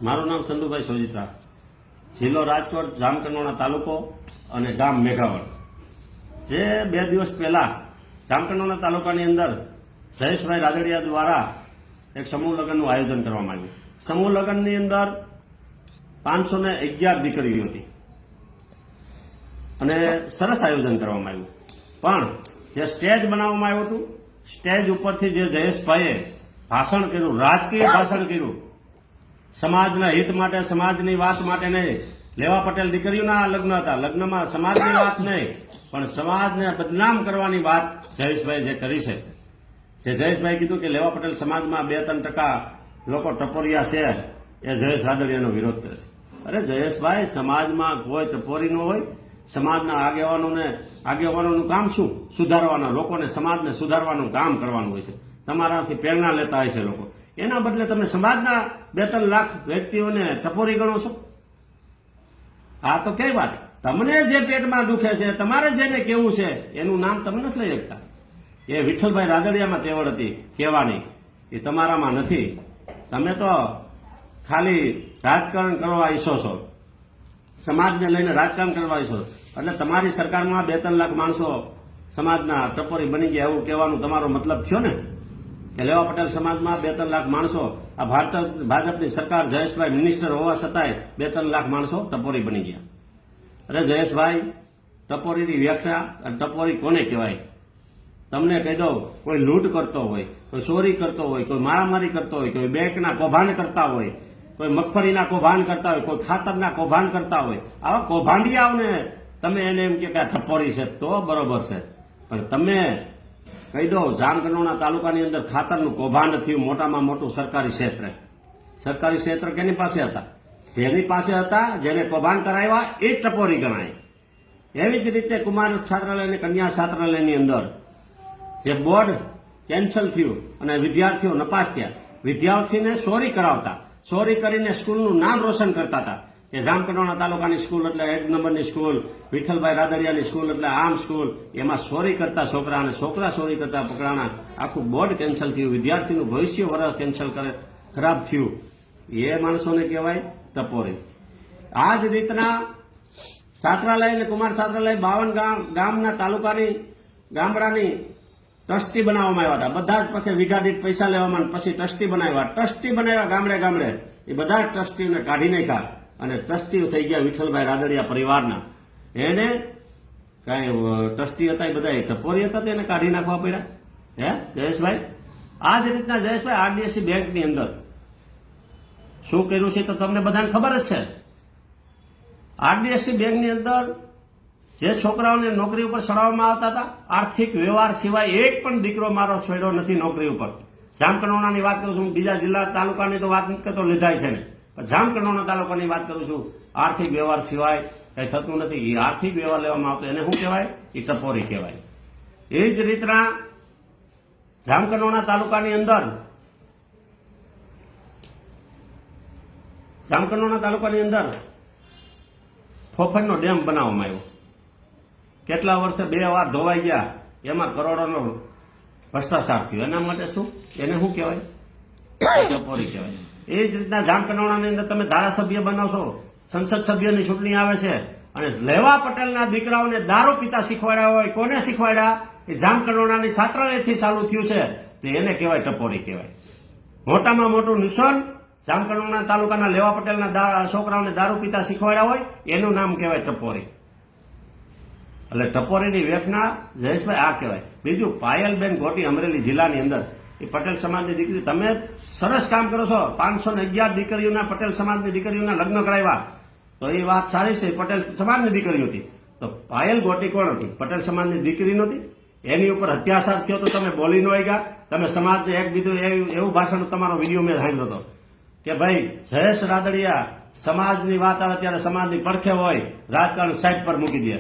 મારું નામ સંધુભાઈ સોજીત્રા, જિલ્લો રાજકોટ, જામકંડોરણા તાલુકો અને ગામ મેઘાવળ. જે 2 દિવસ પહેલા જામકંડોરણા તાલુકાની અંદર જયેશભાઈ રાદડિયા દ્વારા એક સમૂહ લગ્નનું આયોજન કરવામાં આવ્યું. સમૂહ લગ્નની અંદર 511 દીકરીઓ હતી અને સરસ આયોજન કરવામાં આવ્યું. પણ જે સ્ટેજ બનાવવામાં આવ્યું હતું, સ્ટેજ ઉપરથી જે જયેશભાઈએ ભાષણ કર્યું, રાજકીય ભાષણ કર્યું, સમાજના હિત માટે, સમાજની વાત માટે નહીં. લેવા પટેલ દીકરીઓના લગ્ન હતા, લગ્નમાં સમાજની વાત નહીં પણ સમાજને બદનામ કરવાની વાત જયેશભાઈ જે કરી છે. જે જયેશભાઈ કીધું કે લેવા પટેલ સમાજમાં 2-3% લોકો ટપોરિયા છે, એ જયેશ રાદડિયાનો વિરોધ કરે છે. અરે જયેશભાઈ, સમાજમાં કોઈ ટપોરી ન હોય. સમાજના આગેવાનોનું કામ શું? સુધારવાના, લોકોને, સમાજને સુધારવાનું કામ કરવાનું હોય છે. તમારાથી પ્રેરણા લેતા હોય છે લોકો. એના બદલે તમે સમાજના 2-3 લાખ વ્યક્તિઓને ટપોરી ગણો છો. આ તો કઈ વાત? તમને જે પેટમાં દુખે છે, તમારે જેને કેવું છે એનું નામ તમે નથી લઈ શકતા. એ વિઠ્ઠલભાઈ રાદડિયામાં તેવડ હતી કહેવાની, એ તમારામાં નથી. તમે તો ખાલી રાજકારણ કરવા ઈચ્છો છો, સમાજને લઈને રાજકારણ કરવા ઈચ્છો. એટલે તમારી સરકારમાં 2-3 લાખ માણસો સમાજના ટપોરી બની ગયા એવું કહેવાનું તમારો મતલબ થયો ને? કે લેવા પટેલ સમાજમાં 2-3 લાખ માણસો, આ ભાજપની સરકાર, જયેશભાઈ મિનિસ્ટર હોવા છતાંય 2-3 લાખ માણસો ટપોરી બની ગયા. અરે જયેશભાઈ, ટપોરીની વ્યાખ્યા અને ટપોરી કોને કહેવાય? તમને કહી દઉં, કોઈ લૂંટ કરતો હોય, કોઈ ચોરી કરતો હોય, કોઈ મારામારી કરતો હોય, કોઈ બેંકના કૌભાંડ કરતા હોય, કોઈ મગફળીના કૌભાંડ કરતા હોય, કોઈ ખાતરના કૌભાંડ કરતા હોય, આવા કૌભાંડિયાઓને તમે એને એમ કે ટપોરી છે તો બરોબર છે. પણ તમે કહી દો, જામકંડોરણા તાલુકાની અંદર ખાતરનું કૌભાંડ થયું, મોટામાં મોટું સરકારી ક્ષેત્ર. સરકારી ક્ષેત્ર કેની પાસે હતા? જેની પાસે હતા, જેને કૌભાંડ કરાવ્યા એ ટપોરી ગણાય. એવી જ રીતે કુમાર છાત્રાલય અને કન્યા છાત્રાલયની અંદર જે બોર્ડ કેન્સલ થયું અને વિદ્યાર્થીઓ નપાસ થયા, વિદ્યાર્થીને ચોરી કરાવતા, ચોરી કરીને સ્કૂલનું નામ રોશન કરતા હતા કે જામકંડોરણા તાલુકાની સ્કૂલ એટલે 1 નંબરની સ્કૂલ, વિઠ્ઠલભાઈ રાદડિયાની સ્કૂલ એટલે આમ સ્કૂલ. એમાં ચોરી કરતા છોકરા અને છોકરા ચોરી કરતા પકડાણા. આખું બોર્ડ કેન્સલ થયું, વિદ્યાર્થીનું ભવિષ્ય વર્ષ કેન્સલ ખરાબ થયું. એ માણસોને કહેવાય ટપોરી. આ જ રીતના છાત્રાલય અને કુમાર છાત્રાલય 52 ગામના તાલુકાની ગામડાની ટ્રસ્ટી બનાવવામાં આવ્યા હતા. બધા જ પછી વીઘા દીઠ પૈસા લેવામાં પછી ટ્રસ્ટી બનાવ્યા ગામડે. એ બધા જ ટ્રસ્ટીઓને કાઢી નાખ્યા અને ટ્રસ્ટીઓ થઈ ગયા વિઠ્ઠલભાઈ રાદડિયા પરિવારના. એને કઈ ટ્રસ્ટી હતા એ બધા ટપોરી હતા, તેને કાઢી નાખવા પડ્યા. હે જયેશભાઈ? આ જ રીતના જયેશભાઈ આરડીએસસી બેંકની અંદર શું કર્યું છે તો તમને બધાને ખબર જ છે. આરડીએસસી બેંકની અંદર જે છોકરાઓને નોકરી ઉપર ચડાવવામાં આવતા હતા, આર્થિક વ્યવહાર સિવાય એક પણ દીકરો મારો છોડ્યો નથી નોકરી ઉપર. જામકંડોરણાની વાત કરું છું, બીજા જિલ્લા તાલુકાની તો વાત નથી કરતો, લીધાય છે ને. જામકંડોરણા તાલુકાની વાત કરું છું. આર્થિક વ્યવહાર સિવાય કઈ થતું નથી. એ આર્થિક વ્યવહાર લેવામાં આવતો એને શું કહેવાય? એ ટપોરી કહેવાય. એ જ રીતના જામકંડોરણા તાલુકાની અંદર ફોફરનો ડેમ બનાવવામાં આવ્યો. કેટલા વર્ષે 2 વાર ધોવાઈ ગયા, એમાં કરોડોનો ભ્રષ્ટાચાર થયો. એના માટે શું? એને શું કહેવાય? ટપોરી કહેવાય. એ જ રીતના જામકંડોરણાની અંદર તમે ધારાસભ્ય બનાવશો, સંસદ સભ્યની ચૂંટણી આવે છે અને લેવા પટેલના દીકરાઓને દારૂ પીતા શીખવાડ્યા હોય. કોને શીખવાડ્યા? એ જામકંડોરણાની છાત્રાલયથી ચાલુ થયું છે, તો એને કહેવાય ટપોરી કહેવાય. મોટામાં મોટું નિશાન જામકંડોરણા તાલુકાના લેવા પટેલના છોકરાઓને દારૂ પીતા શીખવાડ્યા હોય, એનું નામ કહેવાય ટપોરી. એટલે ટપોરીની વ્યાખ્યા જયેશભાઈ આ કહેવાય. બીજું, પાયલબેન ગોટી અમરેલી જિલ્લાની અંદર એ પટેલ સમાજની દીકરી, તમે સરસ કામ કરો છો. 511 દીકરીઓના, પટેલ સમાજની દીકરીઓના લગ્ન કરાવ્યા, તો એ વાત સારી છે. પટેલ સમાજની દીકરીઓ હતી. તો પાયલ ગોટી કોણ હતી? પટેલ સમાજની દીકરી નહોતી? એની ઉપર અત્યાચાર થયો તો તમે બોલી ન ગયા. તમે સમાજને એક બીજું એવું ભાષણ, તમારો વિડીયો મેં સાંભળ્યો હતો કે ભાઈ જયેશ રાદડિયા સમાજની વાત આવે ત્યારે સમાજની પડખે હોય, રાજકારણ સાઈડ પર મૂકી દે.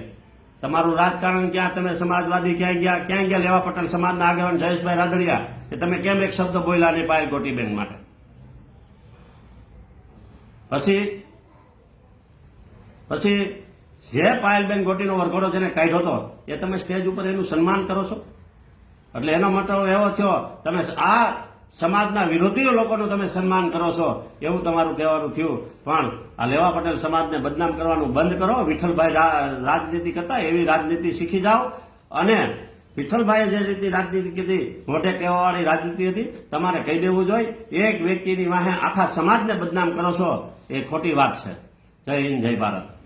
તમારું રાજકારણ ક્યાં? તમે સમાજવાદી ક્યાં ગયા? લેવા પટેલ સમાજના આગેવાન જયેશભાઈ રાદડિયા, કે તમે કેમ એક શબ્દ બોલ્યા નહીં પાયલ ગોટીબેન માટે? પછી જે પાયલબેન ગોટીનો વરઘોડો જેને કાઢ્યો હતો, એ તમે સ્ટેજ ઉપર એનું સન્માન કરો છો. એટલે એનો મતલબ એવો થયો, તમે આ સમાજના વિરોધી લોકોનું તમે સન્માન કરો છો એવું તમારું કહેવાનું થયું. પણ આ લેવા પટેલ સમાજને બદનામ કરવાનું બંધ કરો. વિઠ્ઠલભાઈ રાજનીતિ કરતા એવી રાજનીતિ શીખી જાઓ. અને વિઠ્ઠલભાઈએ જે રીતની રાજનીતિ કીધી, મોઢે કહેવાવાળી રાજનીતિ હતી, તમારે કહી દેવું જોઈએ. એક વ્યક્તિની વાહે આખા સમાજને બદનામ કરો છો એ ખોટી વાત છે. જય હિન્દ, જય ભારત.